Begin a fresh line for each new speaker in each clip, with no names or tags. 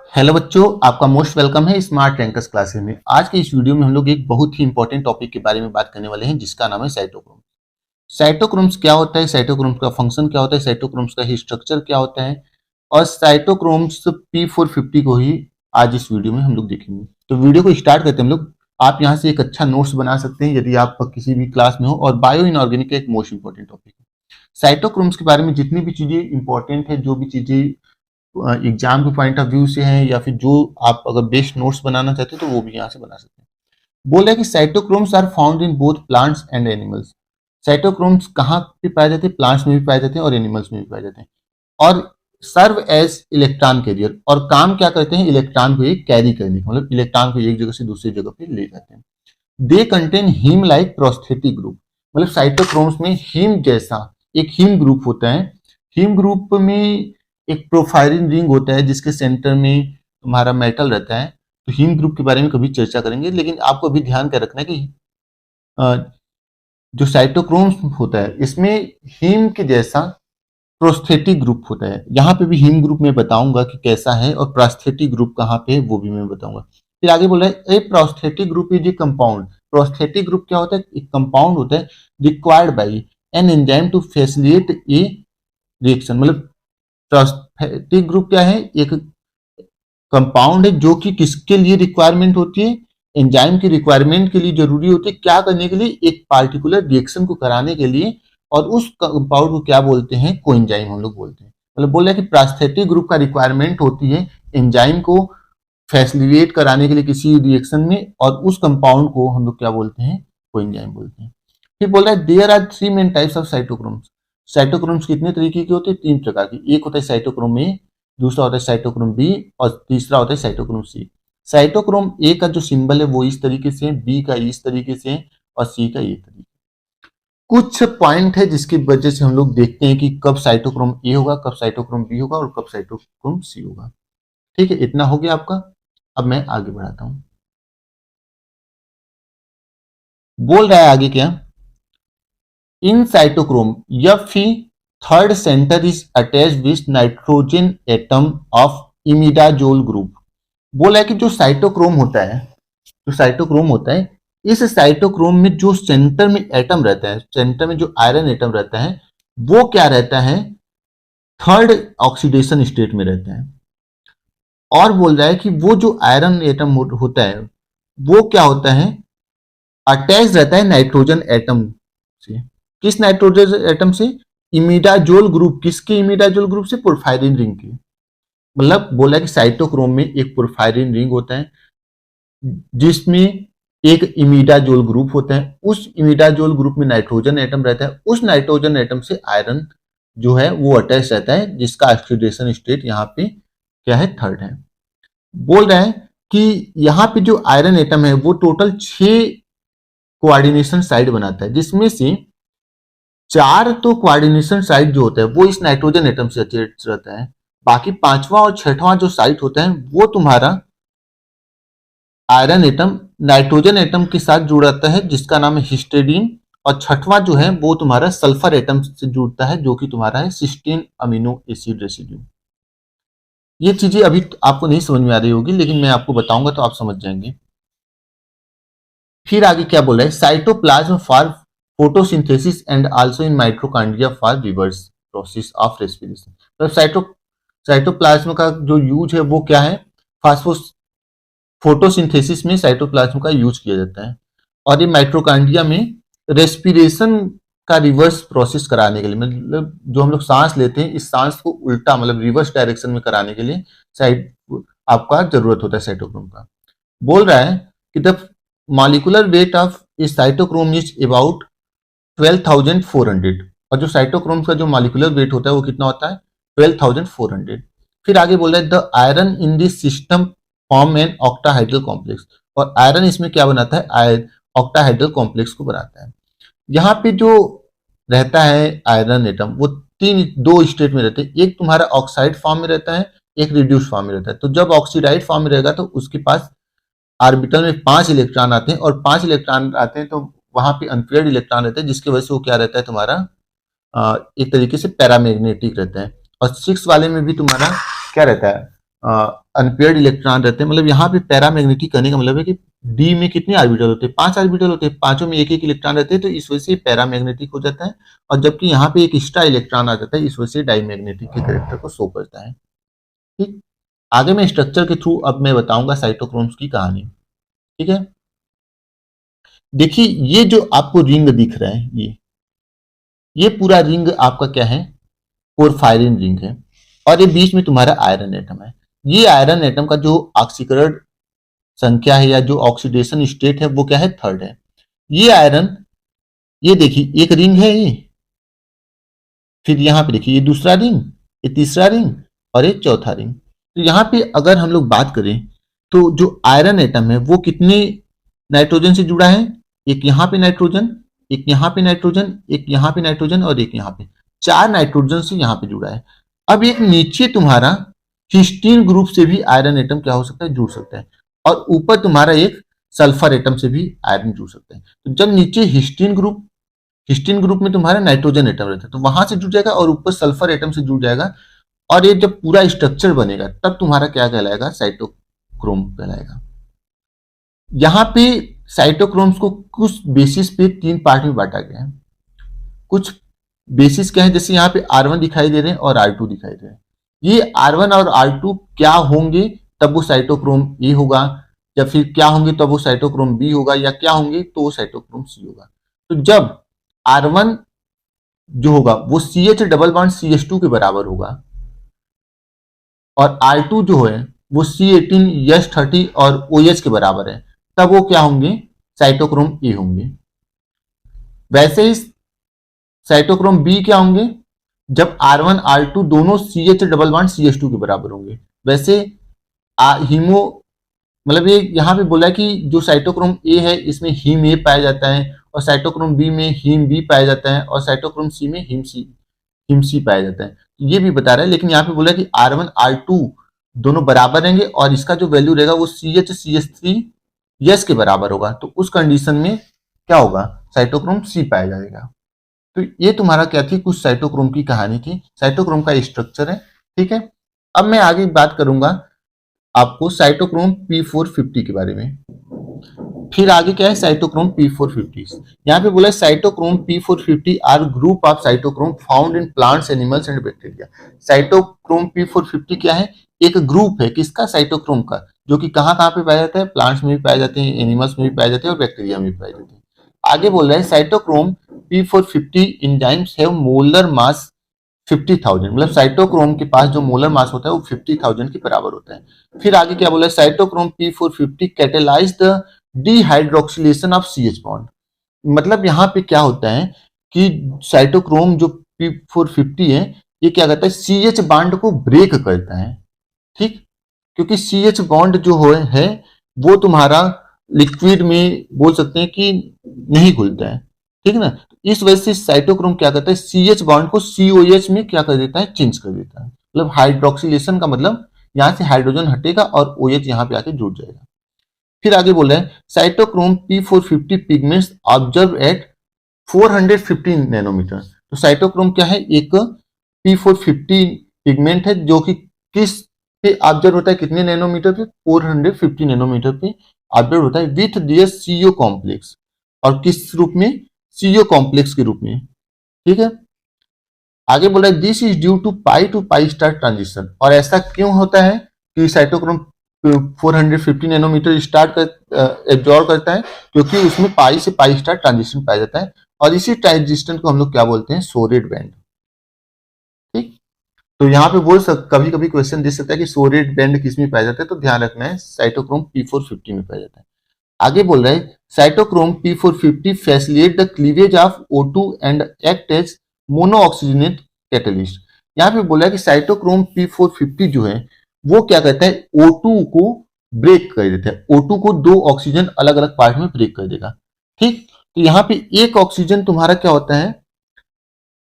Hello बच्चों, आपका most welcome है स्मार्ट रैंकर्स क्लासेस में। आज के इस वीडियो में हम लोग एक बहुत ही इंपॉर्टेंट टॉपिक के बारे में बात करने वाले हैं, जिसका नाम है साइटोक्रोम। साइटोक्रोम्स क्या होता है, साइटोक्रोम्स का फंक्शन क्या होता है, साइटोक्रोम्स का स्ट्रक्चर क्या होता है, और साइटोक्रोम्स P450 को ही आज इस वीडियो में हम लोग देखेंगे। तो वीडियो को स्टार्ट करते हैं हम लोग। आप यहाँ से एक अच्छा नोट्स बना सकते हैं यदि आप किसी भी क्लास में हो, और बायो इनऑर्गेनिक का एक मोस्ट इंपॉर्टेंट टॉपिक है। साइटोक्रोम्स के बारे में जितनी भी चीजें इंपॉर्टेंट है, जो भी चीजें एग्जाम के पॉइंट ऑफ व्यू से है, या फिर जो आप अगर बेस्ट नोट्स बनाना चाहते हो तो वो भी यहाँ से बना सकते हैं। बोल रहा है कि cytochromes are found in both plants and animals. Cytochromes कहाँ पे पाए जाते हैं? प्लांट्स में भी पाए जाते हैं और एनिमल्स में भी पाए जाते हैं। और सर्व एज इलेक्ट्रॉन कैरियर, और काम क्या करते हैं? इलेक्ट्रॉन को एक कैरी करने का, मतलब इलेक्ट्रॉन को एक जगह से दूसरी जगह पे ले जाते हैं। They contain haem like prosthetic group, मतलब साइटोक्रोम्स में हीम जैसा एक हीम ग्रुप होता है। हीम ग्रुप में एक प्रोफाइलिन रिंग होता है जिसके सेंटर में तुम्हारा मेटल रहता है। तो हीम ग्रुप के बारे में कभी चर्चा करेंगे, लेकिन आपको अभी ध्यान क्या रखना है कि जो साइटोक्रोम होता है इसमें हीम के जैसा प्रोस्थेटिक ग्रुप होता है। यहाँ पे भी हीम ग्रुप में बताऊंगा कि कैसा है, और प्रोस्थेटिक ग्रुप कहाँ पे है वो भी मैं बताऊंगा। फिर आगे बोल रहा है a prosthetic group is a compound. Prosthetic group क्या होता है? एक कंपाउंड होता है required by an enzyme to facilitate a reaction. मतलब प्रोस्थेटिक ग्रुप क्या है? एक कंपाउंड है जो कि किसके लिए रिक्वायरमेंट होती है? एंजाइम की रिक्वायरमेंट के लिए जरूरी होती है। क्या करने के लिए? एक पार्टिकुलर रिएक्शन को कराने के लिए। और उस कंपाउंड को क्या बोलते हैं? कोएंजाइम हम लोग बोलते हैं। मतलब बोल रहे हैं कि प्रोस्थेटिक ग्रुप का रिक्वायरमेंट होती है एंजाइम को फैसिलिटेट कराने के लिए किसी रिएक्शन में, और उस कंपाउंड को हम लोग क्या बोलते हैं? कोएंजाइम बोलते हैं। फिर बोल रहा है there are 3 main types of cytochromes. Cytochromes कितने तरीके के होते हैं? 3 प्रकार की। एक होता है साइटोक्रोम ए, दूसरा होता है साइटोक्रोम बी, और तीसरा होता है साइटोक्रोम सी। साइटोक्रोम ए का जो सिंबल है वो इस तरीके से है, बी का इस तरीके से है, और सी का ये तरीके। कुछ पॉइंट है जिसकी वजह से हम लोग देखते हैं कि कब साइटोक्रोम ए होगा, कब साइटोक्रोम बी होगा, और कब साइटोक्रोम सी होगा। ठीक है, इतना हो गया आपका। अब मैं आगे बढ़ाता हूं। बोल रहा है आगे क्या? In cytochrome Fe third centre is attached with nitrogen atom of imidazole group. बोला है कि जो साइटोक्रोम होता है, जो साइटोक्रोम होता है, इस साइटोक्रोम में जो सेंटर में एटम रहता है, सेंटर में जो आयरन एटम रहता है, वो क्या रहता है? थर्ड ऑक्सीडेशन स्टेट में रहता है। और बोल रहा है कि वो जो आयरन एटम होता है वो क्या होता है? अटैच रहता है नाइट्रोजन एटम से। किस नाइट्रोजन एटम से? Imidazole group. किसके इमिडाजोल ग्रुप से? पोरफायरिन रिंग के। मतलब बोला कि साइटोक्रोम में एक पोरफायरिन रिंग होता है जिसमें एक इमिडाजोल ग्रुप होता है। उस इमिडाजोल ग्रुप में नाइट्रोजन एटम रहता है। उस नाइट्रोजन एटम से आयरन जो है वो अटैच रहता है, जिसका ऑक्सीडेशन स्टेट यहाँ पे क्या है? थर्ड है। बोल रहा है कि यहाँ पे जो आयरन एटम है वो टोटल 6 कोऑर्डिनेशन साइड बनाता है, जिसमें से 4 तो कोऑर्डिनेशन साइड जो होता है वो इस नाइट्रोजन एटम से अटैच रहता है। बाकी 5वां और 6वां जो साइट होता है वो तुम्हारा आयरन एटम नाइट्रोजन एटम के साथ जुड़ता है, जिसका नाम है हिस्टेडीन। और 6वां जो है वो तुम्हारा सल्फर एटम से जुड़ता है, जो कि तुम्हारा है सिस्टीन अमीनो एसिड रेसिड्यू। ये चीजें अभी आपको नहीं समझ में आ रही होगी, लेकिन मैं आपको बताऊंगा तो आप समझ जाएंगे। फिर आगे क्या बोल रहा है? Cytoplasm for photosynthesis and also in mitochondria for reverse process of respiration. तो साइटोप्लाज्म का जो यूज है वो क्या है? फास्फोस फोटोसिंथेसिस में साइटोप्लाज्म का यूज किया जाता है। और ये माइटोकॉन्ड्रिया में रेस्पिरेशन का रिवर्स प्रोसेस कराने के लिए, मतलब जो हम लोग सांस लेते हैं इस सांस को उल्टा, मतलब रिवर्स डायरेक्शन में कराने के लिए साइट आपका जरूरत होता है साइटोक्रोम का। बोल रहा है कि द मॉलिक्यूलर वेट ऑफ इस साइटोक्रोम इज अबाउट 12,400। और जो साइटोक्रोम का जो मॉलिक्यूलर वेट होता है वो कितना होता है? 12,400। फिर आगे बोल रहा है the iron in this system form an octahedral complex. और आयरन इसमें क्या बनाता है? ऑक्टाहाइड्रल कॉम्प्लेक्स को बनाता है। यहाँ पे जो रहता है आयरन एटम वो दो स्टेट में रहते हैं। एक तुम्हारा ऑक्साइड फॉर्म में रहता है, एक रिड्यूस फॉर्म में रहता है। तो जब ऑक्सीडाइड फॉर्म में रहेगा तो उसके पास ऑर्बिटल में 5 इलेक्ट्रॉन आते हैं, और 5 इलेक्ट्रॉन आते हैं तो वहां पे अनपेयर्ड इलेक्ट्रॉन रहते हैं, जिसकी वजह से वो क्या रहता है तुम्हारा? एक तरीके से पैरामैग्नेटिक रहता है। और 6 वाले में भी तुम्हारा क्या रहता है? अनपेयर्ड इलेक्ट्रॉन रहते हैं, मतलब यहाँ पे पैरामैग्नेटिक कहने का मतलब है कि डी में कितने ऑर्बिटल होते हैं, 5 ऑर्बिटल होते हैं, पांचों में एक एक इलेक्ट्रॉन रहते हैं, तो इस वजह से पैरामैग्नेटिक हो जाता है। और जबकि यहाँ पे एक एक्स्ट्रा इलेक्ट्रॉन आ जाता है, इस वजह से डाईमैग्नेटिक के कैरेक्टर को शो करता है। ठीक, आगे मैं स्ट्रक्चर के थ्रू अब मैं बताऊंगा साइटोक्रोम्स की कहानी। ठीक है, देखिए ये जो आपको रिंग दिख रहा है, ये पूरा रिंग आपका क्या है, पोरफायरिन रिंग है, और ये बीच में तुम्हारा आयरन एटम है। ये आयरन एटम का जो ऑक्सीकरण संख्या है या जो ऑक्सीडेशन स्टेट है वो क्या है, थर्ड है। ये आयरन, ये देखिए एक रिंग है ये, फिर यहाँ पे देखिए ये दूसरा रिंग, ये तीसरा रिंग और ये चौथा रिंग। तो यहाँ पे अगर हम लोग बात करें तो जो आयरन एटम है वो कितने नाइट्रोजन से जुड़ा है, एक यहाँ पे नाइट्रोजन, एक यहाँ पे नाइट्रोजन, एक यहाँ पे नाइट्रोजन और एक यहाँ पे, 4 नाइट्रोजन से यहाँ पे जुड़ा है। अब एक नीचे तुम्हारा हिस्टीन ग्रुप से भी आयरन एटम क्या हो सकता है, जुड़ सकता है, और ऊपर तुम्हारा एक सल्फर एटम से भी आयरन जुड़ सकता है। तो जब नीचे हिस्टीन ग्रुप में तुम्हारा नाइट्रोजन एटम रहता है तो वहां से जुड़ जाएगा, और ऊपर सल्फर एटम से जुड़ जाएगा, और ये जब पूरा स्ट्रक्चर बनेगा तब तुम्हारा क्या कहलाएगा, साइटोक्रोम कहलाएगा। यहाँ पे साइटोक्रोम्स को कुछ बेसिस पे 3 पार्ट में बांटा गया है। कुछ बेसिस क्या है, जैसे यहाँ पे R1 दिखाई दे रहे हैं और R2 दिखाई दे रहे हैं। ये R1 और R2 क्या होंगे तब वो साइटोक्रोम ए होगा, या फिर क्या होंगे तब वो साइटोक्रोम बी होगा, या क्या होंगे तो वो साइटोक्रोम सी होगा। तो जब R1 जो होगा वो CH डबल बॉन्ड CH2 के बराबर होगा, और R2 जो है वो C18H30 और OH के बराबर है, तब वो क्या होंगे, साइटोक्रोम ए होंगे। वैसे ही साइटोक्रोम बी क्या होंगे, जब R1 R2 दोनों CH डबल बॉन्ड CH2 के बराबर होंगे। वैसे हीमो, मतलब ये यहाँ पे बोला है कि जो साइटोक्रोम ए है इसमें हीम ए पाया जाता है, और साइटोक्रोम बी में हीम बी पाया जाता है, और साइटोक्रोम सी में हीम सी पाया जाता है। ये भी बता रहा है, लेकिन यहाँ पे बोला है कि R1 R2 दोनों बराबर रहेंगे, और इसका जो वैल्यू रहेगा वो CH CH3 के बराबर होगा। तो उस कंडीशन में क्या होगा, साइटोक्रोम सी पाया जाएगा। तो ये तुम्हारा क्या थी, कुछ साइटोक्रोम की कहानी थी, साइटोक्रोम का स्ट्रक्चर है। ठीक है, अब मैं आगे बात करूंगा आपको साइटोक्रोम P450 के बारे में। फिर आगे क्या है, साइटोक्रोम P450। यहाँ पे बोला है cytochrome P450 are group of cytochrome found in plants, animals and bacteria. Cytochrome P450 क्या है, एक ग्रुप है किसका, साइटोक्रोम का, जो कि कहाँ कहाँ पे पाया जाता है, प्लांट्स में भी पाए जाते हैं, एनिमल्स में भी पाए जाते हैं, और बैक्टीरिया में भी पाए जाते हैं। आगे बोल रहा है cytochrome P450 enzymes have molar mass 50,000, मतलब साइटोक्रोम के पास जो मोलर मास होता है वो 50,000 के बराबर होता है। फिर आगे क्या बोला है, cytochrome P450 catalyse the dehydroxylation of CH bond. मतलब यहाँ पे क्या होता है कि साइटोक्रोम जो P450 है ये क्या करता है, CH बॉन्ड को ब्रेक करता है। ठीक, क्योंकि CH बॉन्ड जो है वो तुम्हारा लिक्विड में बोल सकते हैं कि नहीं घुलता है। ठीक है ना, इस वजह से साइटोक्रोम क्या करता है, CH बॉन्ड को COH में क्या कर देता है, चेंज कर देता है। मतलब हाइड्रोक्सिलेशन का मतलब यहाँ से हाइड्रोजन हटेगा और OH यहाँ पे आके जुड़ जाएगा। फिर आगे बोल रहे हैं cytochrome P450 pigments observe at 450 nanometer. तो साइटोक्रोम क्या है, एक P450 पिगमेंट है जो कि किस पे ऑब्जर्व होता है, कितने नैनोमीटर पे, 450 नैनोमीटर पे ऑब्जर्व होता है, विथ दियर CO कॉम्प्लेक्स, और किस रूप में, CO कॉम्प्लेक्स के रूप में। ठीक है, आगे बोला है this is due to pi star transition. और ऐसा क्यों होता है कि साइटोक्रोम 450 नैनोमीटर स्टार्ट कर एब्जॉर्ब करता है, क्योंकि उसमें पाई से पाई स्टार ट्रांजिशन पाया जाता है, और इसी ट्रांजिशन को हम लोग क्या बोलते हैं, सोरेट बैंड। ठीक, तो यहाँ पे कभी कभी क्वेश्चन दे सकता है कि सोरेट बैंड किस में पाया जाता है, तो ध्यान रखना है साइटोक्रोम P450 में पाया जाता है। आगे बोल रहा है cytochrome P450 facilitate the cleavage of O2 and act as mono oxygenate catalyst. यहाँ पे बोला है कि साइटोक्रोम P450 जो है वो क्या करता है, O2 को ब्रेक कर देता है, O2 को 2 ऑक्सीजन अलग अलग पार्ट में ब्रेक कर देगा। ठीक, तो यहाँ पे एक ऑक्सीजन तुम्हारा क्या होता है,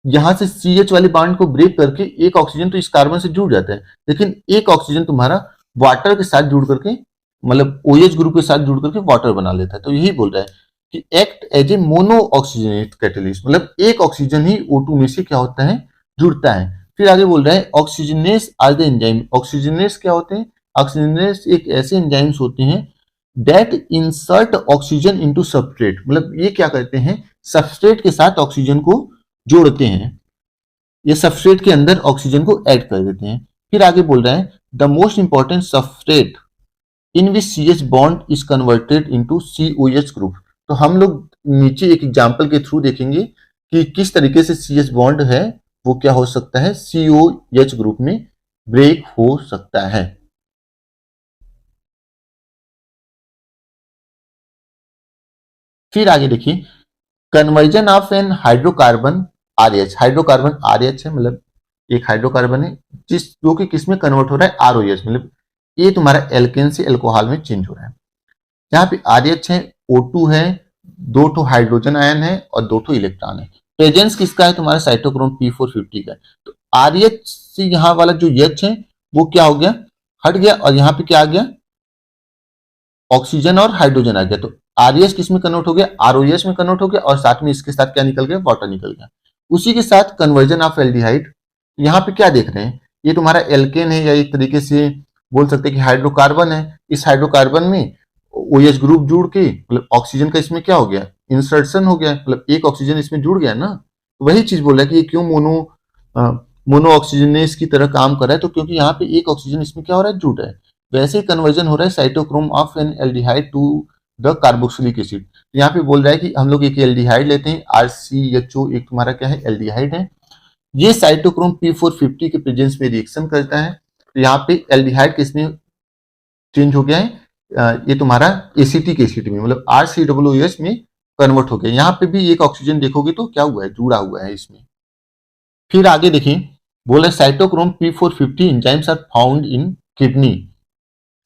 यहां से CH वाले बॉन्ड को ब्रेक करके एक ऑक्सीजन तो इस कार्बन से जुड़ जाता है, लेकिन एक ऑक्सीजन तुम्हारा वाटर के साथ जुड़ करके, मतलब OH ग्रुप के साथ जुड़ करके वाटर बना लेता है। तो यही बोल रहा है कि act as a mono oxygenate catalyst, मतलब एक ऑक्सीजन ही O2 में से क्या होता है, जुड़ता है। फिर आगे बोल रहा है oxygenase are the enzyme. Oxygenase क्या होते हैं, ऑक्सीजनेस एक ऐसे एंजाइम्स होते हैं that insert oxygen into substrate, मतलब ये क्या करते हैं, सबस्ट्रेट के साथ ऑक्सीजन को जोड़ते हैं, ये सबस्ट्रेट के अंदर ऑक्सीजन को ऐड कर देते हैं। फिर आगे बोल रहे हैं the most important substrate in which C H bond is converted into COH group. तो हम लोग नीचे एक एग्जांपल के थ्रू देखेंगे कि किस तरीके से CH बॉन्ड है वो क्या हो सकता है, COH ग्रुप में ब्रेक हो सकता है। फिर आगे देखिए conversion of an hydrocarbon RH, hydrocarbon RH है, मतलब एक हाइड्रोकार्बन है जिस जो कि किस में कन्वर्ट हो रहा है, ROH, मतलब ये तुम्हारा एल्केन से एल्कोहल में चेंज हो रहा है। यहाँ पे RH है, O2 है, 2 हाइड्रोजन आयन है और 2 इलेक्ट्रॉन है। प्रेजेंस किसका है, तुम्हारा साइटोक्रोम P450 का है। तो RH से यहाँ वाला जो H है वो क्या हो गया, हट गया, और यहाँ पे क्या आ गया, ऑक्सीजन और हाइड्रोजन आ गया। तो RES किस में कन्वर्ट हो गया, ROH में कन्वर्ट हो गया, और साथ में इसके साथ क्या निकल गया, वाटर निकल गया। उसी के साथ कन्वर्जन ऑफ एल्डिहाइड, यहाँ पे क्या देख रहे हैं, ये तुम्हारा एल्केन है या एक तरीके से बोल सकते हैं कि हाइड्रोकार्बन है। इस हाइड्रोकार्बन में OH ग्रुप जुड़ के मतलब ऑक्सीजन का इसमें क्या हो गया, इंसर्शन हो गया, मतलब एक ऑक्सीजन इसमें जुड़ गया ना। तो वही चीज बोल रहा है कि ये क्यों मोनो ऑक्सीजनेस की तरह काम कर रहा है, तो क्योंकि यहाँ पे एक ऑक्सीजन इसमें क्या हो रहा है, जुड़ रहा है। वैसे ही कन्वर्जन हो रहा है cytochrome of an aldehyde to the carboxylic acid. यहाँ पे बोल रहा है कि हम लोग एक एल्डिहाइड लेते हैं, RCHO एक तुम्हारा क्या है, एल्डिहाइड है। ये साइटोक्रोम P450 के प्रेजेंस में रिएक्शन करता है। तो यहाँ पे एल्डिहाइड किसमें चेंज हो गया है, ये तुम्हारा एसिटिक एसिड में, मतलब RCOOH में कन्वर्ट हो गया। यहाँ पे भी एक ऑक्सीजन देखोगे तो क्या हुआ है, जुड़ा हुआ है इसमें। फिर आगे देखिए बोले cytochrome P450 enzymes are found in kidney.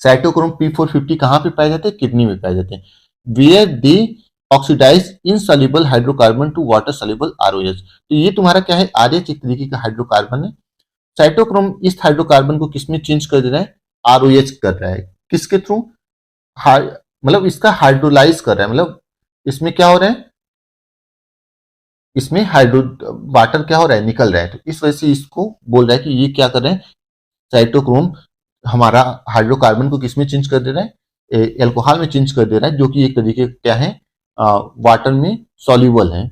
Cytochrome P450 कहाँ पे पाए जाते हैं, किडनी में पाए जाते हैं। Where they oxidise insoluble hydrocarbon to water soluble ROH। तो ये तुम्हारा क्या है, RH एक तरीके का हाइड्रोकार्बन है। साइटोक्रोम इस हाइड्रोकार्बन को किसमें चेंज कर दे रहा है, ROH कर रहा है, किसके थ्रू, मतलब इसका हाइड्रोलाइज कर रहा है, मतलब इसमें क्या हो रहा है, इसमें हाइड्रो वाटर क्या हो रहा है, निकल रहा है। तो इस वजह से इसको बोल रहा है कि ये क्या कर रहे हैं, साइटोक्रोम हमारा हाइड्रोकार्बन को किसमें चेंज कर दे रहा है, एल्कोहल में चेंज कर दे रहा है, जो कि एक तरीके क्या है, वाटर में सॉल्युबल है।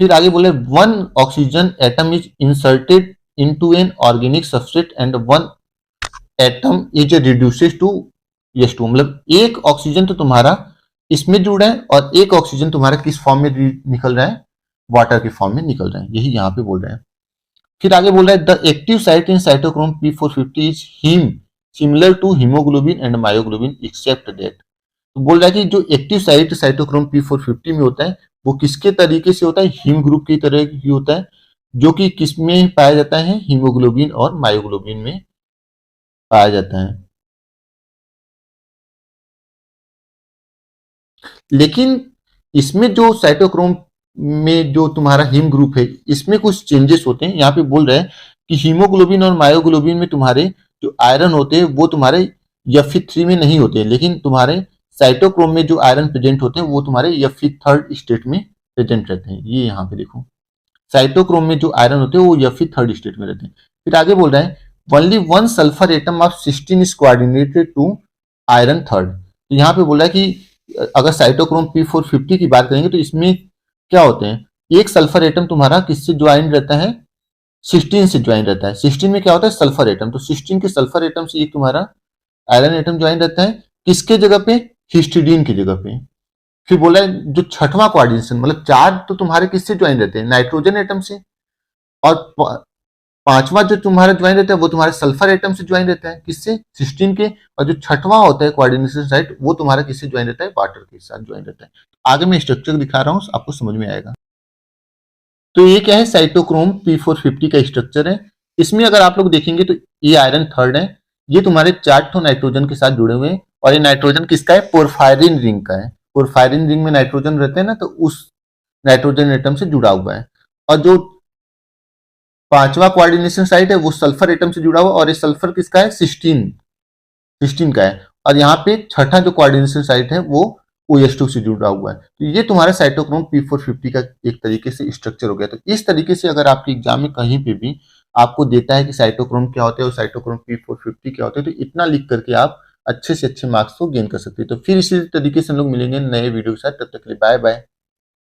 फिर आगे बोले one oxygen atom is inserted into an organic substrate and one atom is reduced to H2, मतलब एक ऑक्सीजन तो तुम्हारा इसमें जुड़ा है और एक ऑक्सीजन तुम्हारा किस फॉर्म में निकल रहा है, वाटर के फॉर्म में निकल रहा है, यही यहाँ पे बोल रहे हैं। फिर आगे बोल रहा है the active site in cytochrome P450 is haem similar to haemoglobin and myoglobin except that. तो बोल रहा है कि जो एक्टिव साइट साइटोक्रोम P450 में होता है वो किसके तरीके से होता है, हीम ग्रुप की तरह ही होता है, जो कि किसमें पाया जाता है, हीमोग्लोबिन और मायोग्लोबिन में पाया जाता है। लेकिन इसमें जो साइटोक्रोम में जो तुम्हारा हीम ग्रुप है इसमें कुछ चेंजेस होते हैं। यहाँ पे बोल रहे हैं कि हीमोग्लोबिन और मायोग्लोबिन में तुम्हारे जो आयरन होते हैं वो तुम्हारे Fe3 में नहीं होते, लेकिन तुम्हारे साइटोक्रोम में जो आयरन प्रेजेंट होते हैं वो तुम्हारे Fe3 स्टेट में प्रेजेंट रहते हैं। ये यहाँ पे देखो साइटोक्रोम में जो आयरन होते हैं वो Fe3 स्टेट में रहते हैं। फिर आगे बोल रहे हैं only one sulphur atom of 16 is coordinated to iron third. तो यहाँ पे बोला कि अगर साइटोक्रोम P450 की बात करेंगे तो इसमें क्या होते हैं, एक सल्फर एटम तुम्हारा किससे ज्वाइन रहता है, 16 से ज्वाइन रहता है। 16 में क्या होता है, सल्फर एटम। तो 16 के सल्फर एटम से एक तुम्हारा आयरन एटम ज्वाइन रहता है, किसके जगह पे, हिस्टिडीन की जगह पे। फिर बोला है जो छठवां कोऑर्डिनेशन, मतलब 4 तो तुम्हारे किससे ज्वाइन रहते हैं, नाइट्रोजन एटम से, और पांचवा जो तुम्हारा ज्वाइन रहता है वो तुम्हारे सल्फर एटम से ज्वाइन रहता है, किससे, 16 के। और जो छठवां होता है कोऑर्डिनेशन साइट वो तुम्हारा किससे ज्वाइन रहता है, वाटर के साथ ज्वाइन रहता है। आगे मैं स्ट्रक्चर दिखा रहा हूं, आपको समझ में आएगा। तो ये क्या है, साइटोक्रोम P450 का स्ट्रक्चर है। इसमें अगर आप लोग देखेंगे तो ये आयरन थर्ड है, ये तुम्हारे 4 नाइट्रोजन के साथ जुड़े हुए हैं, और ये नाइट्रोजन किसका है, पोरफायरिन रिंग का है। पोरफायरिन रिंग में नाइट्रोजन रहते हैं ना, तो उस नाइट्रोजन एटम से जुड़ा हुआ है। और जो पांचवा कोऑर्डिनेशन साइट है वो सल्फर एटम से जुड़ा हुआ, और ये सल्फर किसका है, 16 का है। और यहाँ पे छठा जो कोऑर्डिनेशन साइट है वो OH2 से जुड़ा हुआ है। तो ये तुम्हारा साइटोक्रोम P450 का एक तरीके से स्ट्रक्चर हो गया। तो इस तरीके से अगर आपके एग्जाम में कहीं पे भी आपको देता है कि साइटोक्रोम क्या होते हैं और साइटोक्रोम P450 क्या होते हैं, तो इतना लिख करके आप अच्छे से अच्छे मार्क्स को गेन कर सकते हैं। तो फिर इसी तरीके से हम लोग मिलेंगे नए वीडियो के साथ, तब तक के लिए बाय बाय।